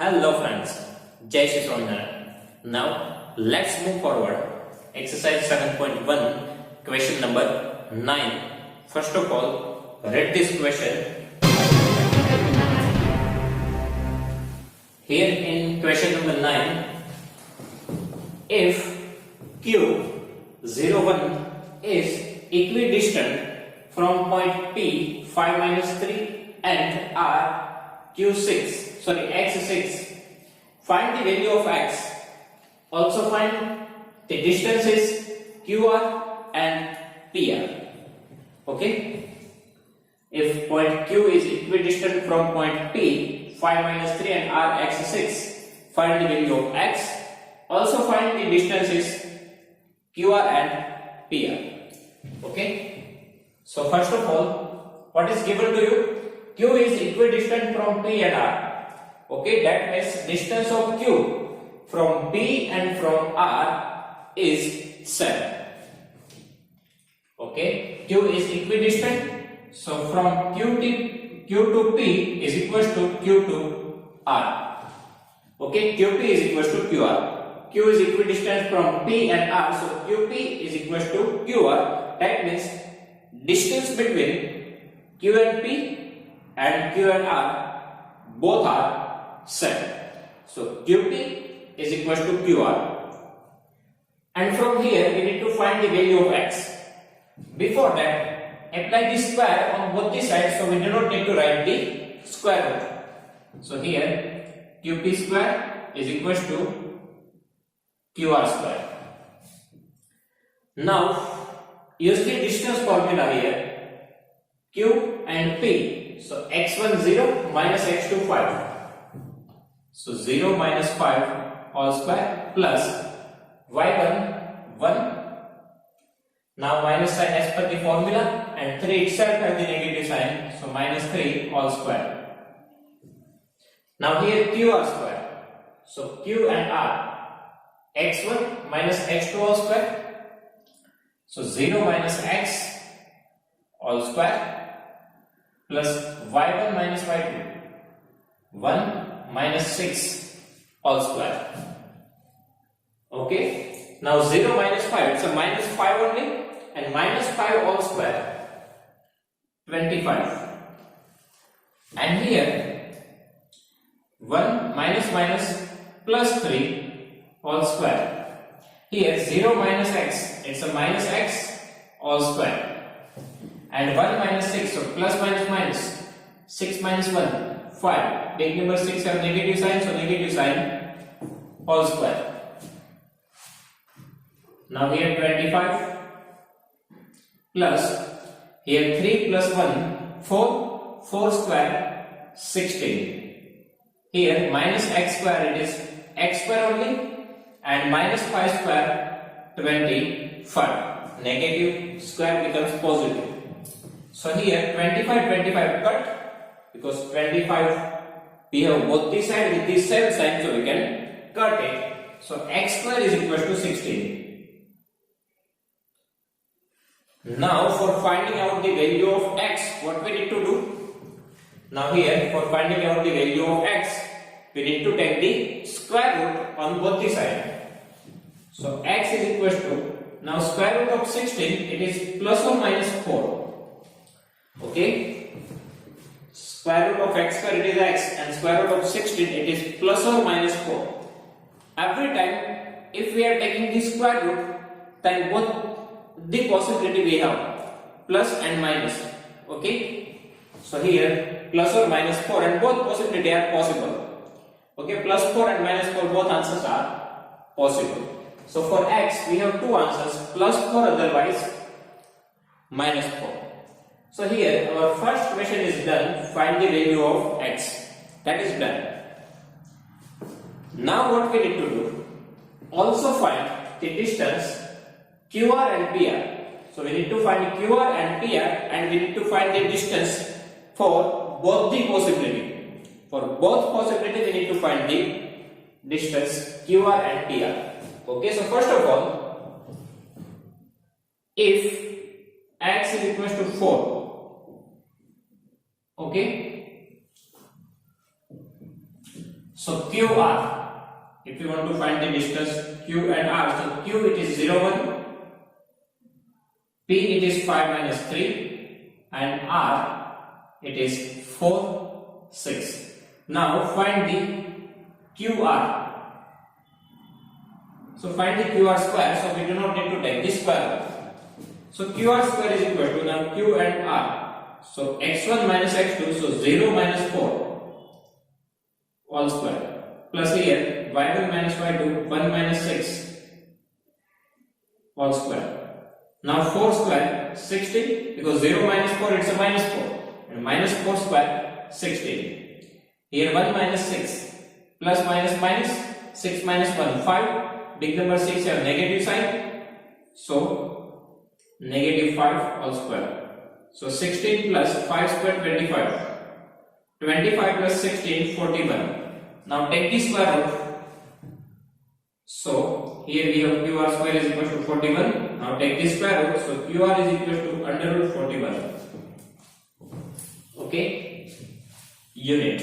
Hello friends, Jai Shri Swaminarayan. Now let's move forward. Exercise 7.1, question number 9. First of all, read this question. Here in question number 9, if Q01 is equidistant from point P 5 minus 3 and R x6, find the value of x. Also find the distances QR and PR. Okay? If point Q is equidistant from point P 5 minus 3 and R x6, find the value of x. Also find the distances QR and PR. Okay? So first of all, what is given to you? Q is equidistant from P and R. Okay, that means distance of Q from P and from R is 7. Okay, Q is equidistant. So from Q to P is equals to Q to R. Okay, QP is equals to QR. Q is equidistant from P and R. So QP is equals to QR. That means distance between Q and P and Q and R both are 7. So QP is equal to QR. And from here we need to find the value of x. Before that, apply the square on both the sides, so we do not need to write the square root. So here QP square is equal to QR square. Now use the distance formula here, Q and P. So x1 0 minus x2 5. So 0 minus 5 all square plus y1 1. Now minus sign as per the formula, and 3 itself has the negative sign. So minus 3 all square. Now here QR square. So Q and R, x1 minus x2 all square. So 0 minus x all square plus y1 minus y2, 1 minus 6 all square. Okay, now 0 minus 5, it's a minus 5 only, and minus 5 all square, 25. And here 1 minus minus plus 3 all square. Here 0 minus x, it's a minus x all square. And 1 minus 6, so plus minus minus, 6 minus 1, 5. Big number 6 have negative sign, so negative sign all square. Now here 25 plus here 3 plus 1, 4, 4 square, 16. Here minus x square, it is x square only, and minus 5 square, 25. Negative square becomes positive. So here 25 cut, because 25 we have both this side with this same sign, so we can cut it. So x square is equal to 16. Now for finding out the value of x, what we need to do? Now here for finding out the value of x, we need to take the square root on both the sides. So x is equal to, now square root of 16, it is plus or minus 4. Okay, square root of x square, it is x, and square root of 16, it is plus or minus 4. Every time if we are taking the square root, then both the possibility we have, plus and minus. Okay, so here plus or minus 4, and both possibility are possible. Okay, plus 4 and minus 4, both answers are possible. So for x we have two answers, plus 4, otherwise minus 4. So here our first question is done, find the value of x. That is done. Now what we need to do? Also find the distance QR and PR. So we need to find QR and PR, and we need to find the distance for both the possibility. For both possibility we need to find the distance QR and PR. Okay, so first of all, if x is equal to 4, okay, So QR, if you want to find the distance Q and R, so Q it is 0 1, P it is 5 minus 3, and R it is 4 6. Now find the QR. So find the QR square, so we do not need to take this square root. So QR square is equal to now Q and R. So x1 minus x2, so 0 minus 4 all square, plus here y1 minus y2, 1 minus 6 all square. Now 4 square 16, because 0 minus 4 it's a minus 4, and minus 4 square 16. Here 1 minus 6 plus minus minus 6 minus 1 5. Big number 6 have negative sign, so negative 5 all square. So 16 plus 5 square 25. 25 plus 16 41. Now take the square root. So here we have QR square is equal to 41. Now take the square root. So QR is equal to under root 41. Okay, unit.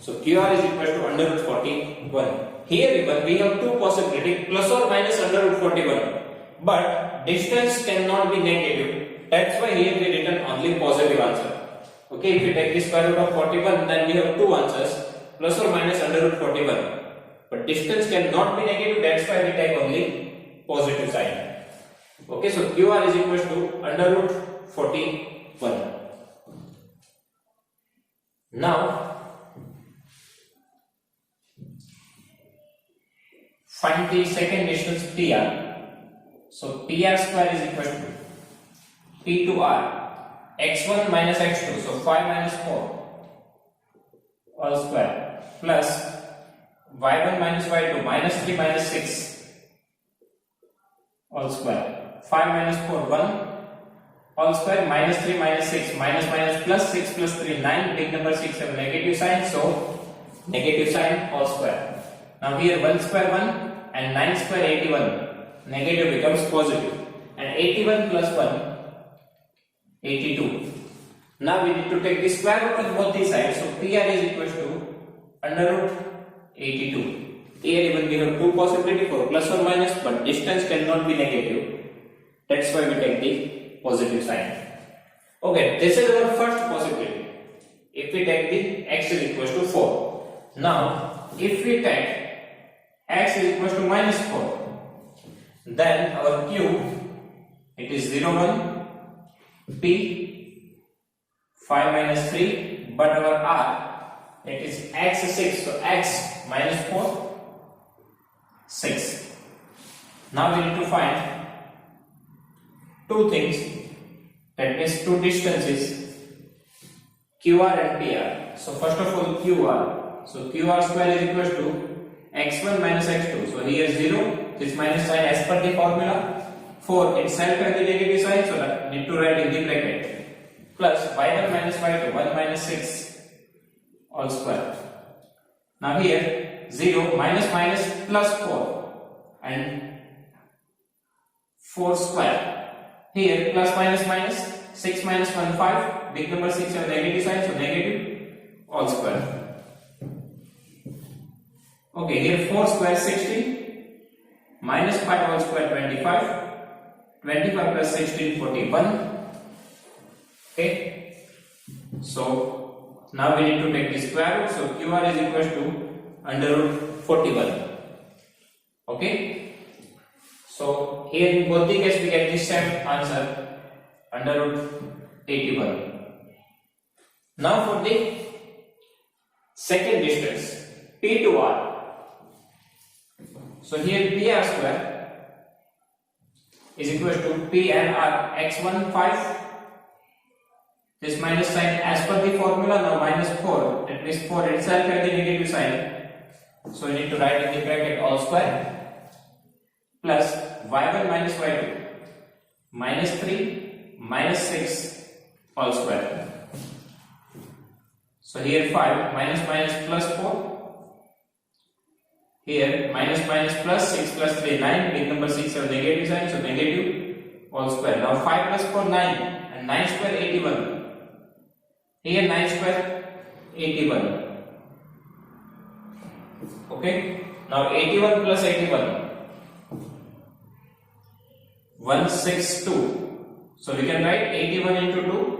So QR is equal to under root 41. Here even we have two possibilities, plus or minus under root 41. But distance cannot be negative. That's why here we written only positive answer. Okay, if we take the square root of 41, then we have two answers, plus or minus under root 41. But distance cannot be negative, that's why we take only positive sign. Okay, so QR is equal to under root 41. Now, find the second distance PR. So PR square is equal to P to R, x1 minus x2, so 5 minus 4 all square, plus y1 minus y2, minus 3 minus 6 all square, 5 minus 4 1 all square, minus 3 minus 6, minus minus plus 6 plus 3 9. Big number 6 have negative sign, so negative sign all square. Now here 1 square 1 and 9 square 81. Negative becomes positive, and 81 plus 1 82. Now we need to take the square root of both these sides, so PR is equal to under root 82. Here even we have two possibilities for plus or minus, but distance cannot be negative. That's why we take the positive sign. Okay, this is our first possibility. If we take the x is equal to 4. Now, if we take x is equal to minus 4, then our Q it is 0 1, P 5 minus 3, but our R it is x 6, so x minus 4 6. Now we need to find two things, that means two distances QR and PR. So first of all QR, so QR square is equal to x1 minus x2, so here 0, this minus sign as per the formula. 4 itself has the negative sign, so that need to write in the bracket, plus y1 minus y2, 1 minus 6 all square. Now here 0 minus minus plus 4 and 4 square. Here plus minus minus 6 minus 1 5. Big number 6 have negative sign, so negative all square. Okay, here 4 square 60, minus 5 all square 25, 25 plus 16 41. Okay, so now we need to take the square root, so QR is equal to under root 41. Okay, so here in both the cases we get the same answer, under root 81. Now for the second distance P to R. So here PR square is equal to P and R, x1 5, this minus sign as per the formula, now minus 4, that means 4 itself has the negative sign, so we need to write in the bracket all square, plus y1 minus y2, minus 3 minus 6 all square. So here 5 minus minus plus 4. Here minus minus plus 6 plus 3 9. Big number 6 have negative sign, so negative all square. Now 5 plus 4 9 and 9 square 81. Here 9 square 81. Okay. Now 81 plus 81. 162. So we can write 81 into 2.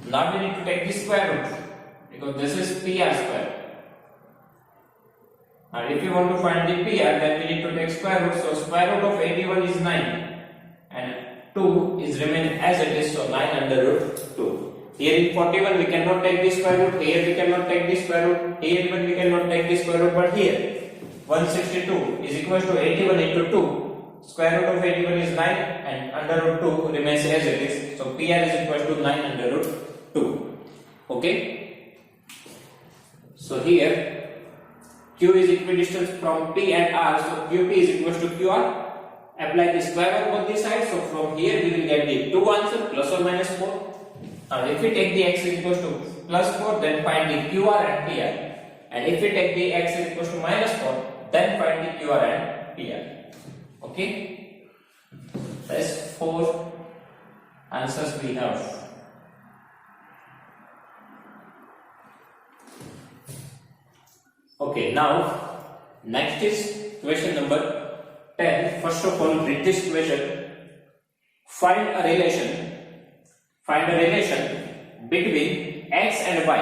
Now we need to take the square root because this is PR square. And if you want to find the PR, then we need to take square root. So square root of 81 is 9 and 2 is remaining as it is, so 9 under root 2. Here in 41 we cannot take the square root, here we cannot take the square root, here even we cannot take the square root, but here 162 is equal to 81 into 2. Square root of 81 is 9 and under root 2 remains as it is. So PR is equal to 9 under root 2. Okay. So here Q is equidistant from P and R. So QP is equal to QR. Apply the square on both the sides. So from here we will get the 2 answer plus or minus 4. Now if we take the x is equal to plus 4, then find the QR and PR. And if we take the x is equal to minus 4, then find the QR and PR. Okay, that's 4 answers we have. Okay, now next is question number 10. First of all, read this question. Find a relation between x and y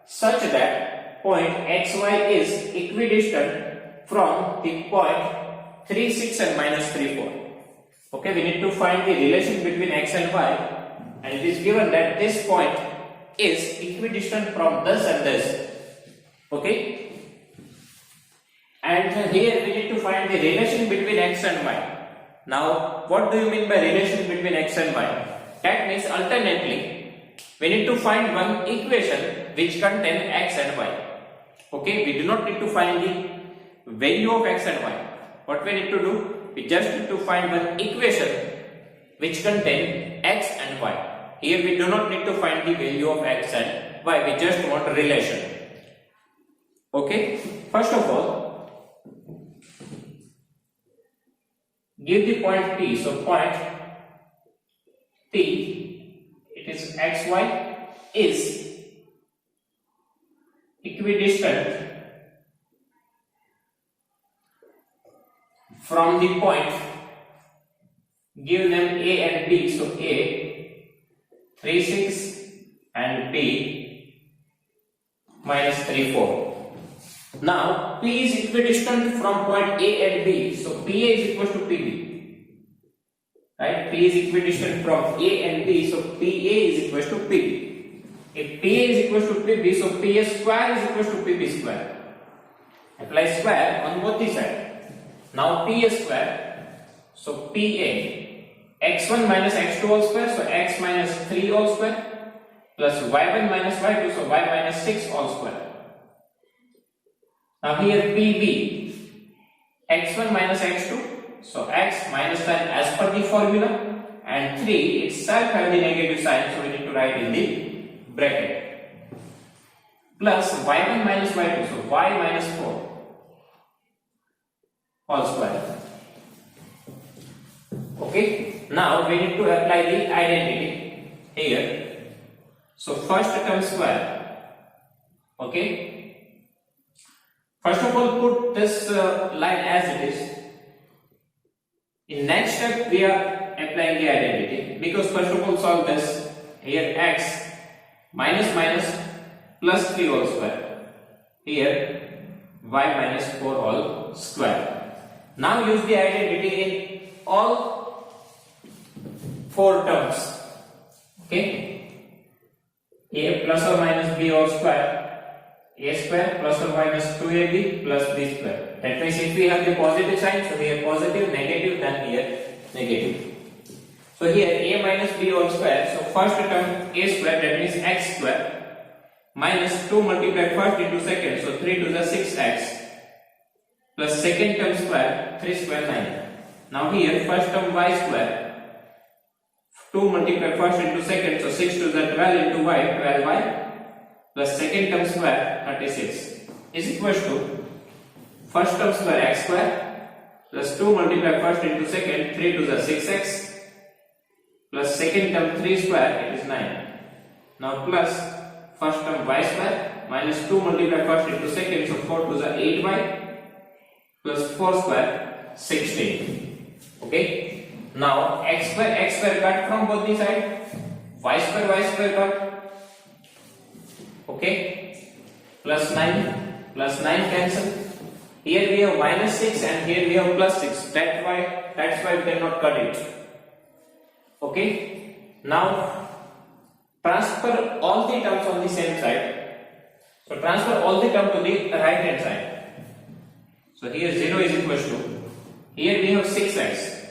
such that point xy is equidistant from the point 3, 6 and minus 3, 4. Okay, we need to find the relation between x and y, and it is given that this point is equidistant from this and this. Okay, and here we need to find the relation between x and y. Now, what do you mean by relation between x and y? That means alternately, we need to find one equation which contains x and y. Okay, we do not need to find the value of x and y. What we need to do? We just need to find one equation which contains x and y. Here we do not need to find the value of x and y, we just want a relation. Okay, first of all, give the point P. So point P, it is xy is equidistant from the point, give them A and B. So A 3, 6 and B minus 3, 4. Now P is equidistant from point A and B. So PA is equal to PB. Right? P is equidistant from A and B. So PA is equal to PB. If PA is equal to PB, so PA square is equal to PB square. Apply square on both the sides. Now PA square, so PA x1 minus x2 all square, so x minus 3 all square, plus y1 minus y2, so y minus 6 all square. Now here PB x1 minus x2, so x minus 10 as per the formula, and 3 itself has the negative sign, so we need to write in the bracket, plus y1 minus y2, so y minus 4 all square. Okay, now we need to apply the identity here. So first term square. Okay, first of all put this line as it is. In next step we are applying the identity, because first of all solve this. Here x minus minus plus 3 all square, here y minus 4 all square. Now use the identity in all 4 terms. Okay, a plus or minus b all square, a square plus or minus 2ab plus b square. That means if we have the positive sign, so here positive, negative, then here negative. So here a minus b all square, so first term a square, that means x square, minus 2 multiplied first into second, so 3 to the 6x, plus second term square, 3 square 9. Now here first term y square, 2 multiplied first into second, so 6 to the 12 into y, 12y, plus second term square, 36, is equal to first term square x square, plus 2 multiplied first into second, 3 to the 6x, plus second term 3 square, it is 9. Now plus first term y square, minus 2 multiply first into second, so 4 to the 8y plus 4 square 16. Okay, now x square cut from both the side, y square cut. Okay, plus 9 cancel. Here we have minus 6 and here we have plus 6. That's why we cannot cut it. Okay, now transfer all the terms on the same side. So transfer all the terms to the right hand side. So here 0 is equals to, here we have 6x.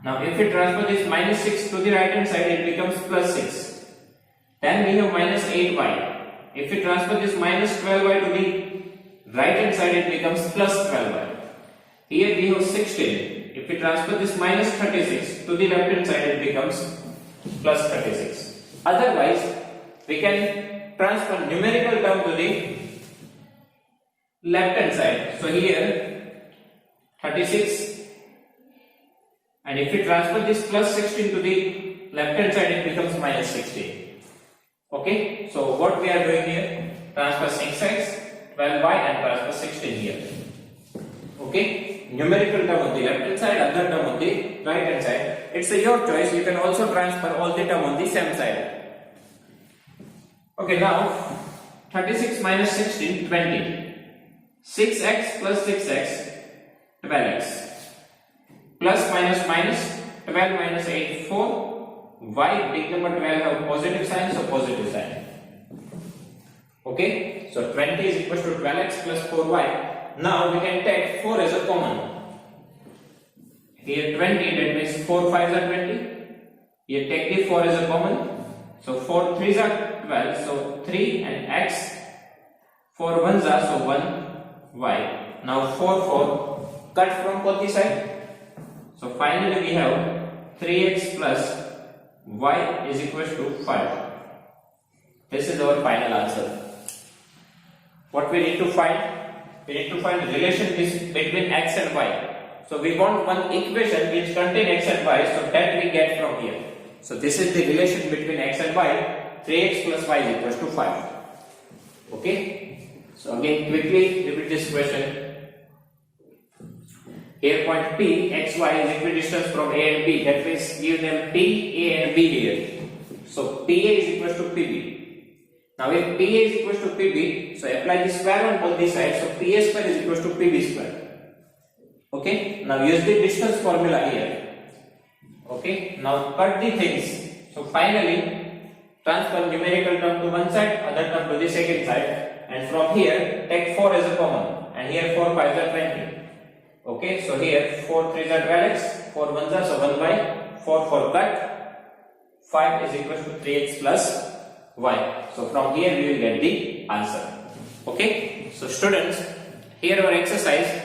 Now if we transfer this minus 6 to the right hand side, it becomes plus 6. Then we have minus 8y. If we transfer this minus 12y to the right hand side, it becomes plus 12y. Here we have 16. If we transfer this minus 36 to the left hand side, it becomes plus 36. Otherwise, we can transfer numerical term to the left hand side. So here 36, and if we transfer this plus 16 to the left hand side, it becomes minus 16. Okay, so what we are doing here, transfer 6x, 12y and transfer 16 here. Okay, numerical term on the left hand side, other term on the right hand side. It's your choice. You can also transfer all the term on the same side. Okay, now 36 minus 16, 20. 6x plus 6x, 12x. Plus minus minus, 12 minus 8, 4. Y, big number 12 have positive sign, so positive sign. Okay, so 20 is equal to 12x plus 4y. Now we can take 4 as a common. Here 20, that means 4 5s are 20. Here take the 4 as a common. So 4 3s are 12, so 3 and x. 4 1s are, so 1 y. Now 4 4 cut from both the side. So finally we have 3x plus y is equal to 5. This is our final answer. What we need to find? We need to find the relation between x and y. So we want one equation which contains x and y, so that we get from here. So this is the relation between x and y. 3x plus y is equal to 5. Okay. So again quickly repeat this question. Here point P, x, y is equidistant from A and B. That means give them P, A and B here. So PA is equal to PB. Now if PA is equal to PB, so apply the square on both the sides. So PA square is equal to PB square. Okay. Now use the distance formula here. Okay. Now cut the things. So finally transfer numerical term to one side, other term to the second side, and from here take 4 as a common, and here 4 5s are 20. Okay, so here 4 3s are 12x, 4 1s are, so 1y, 4 4 cut, 5 is equal to 3x plus y. So from here we will get the answer. Okay, so students, here our exercise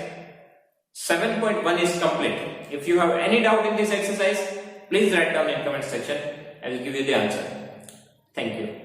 7.1 is complete. If you have any doubt in this exercise, please write down in comment section. I will give you the answer. Thank you.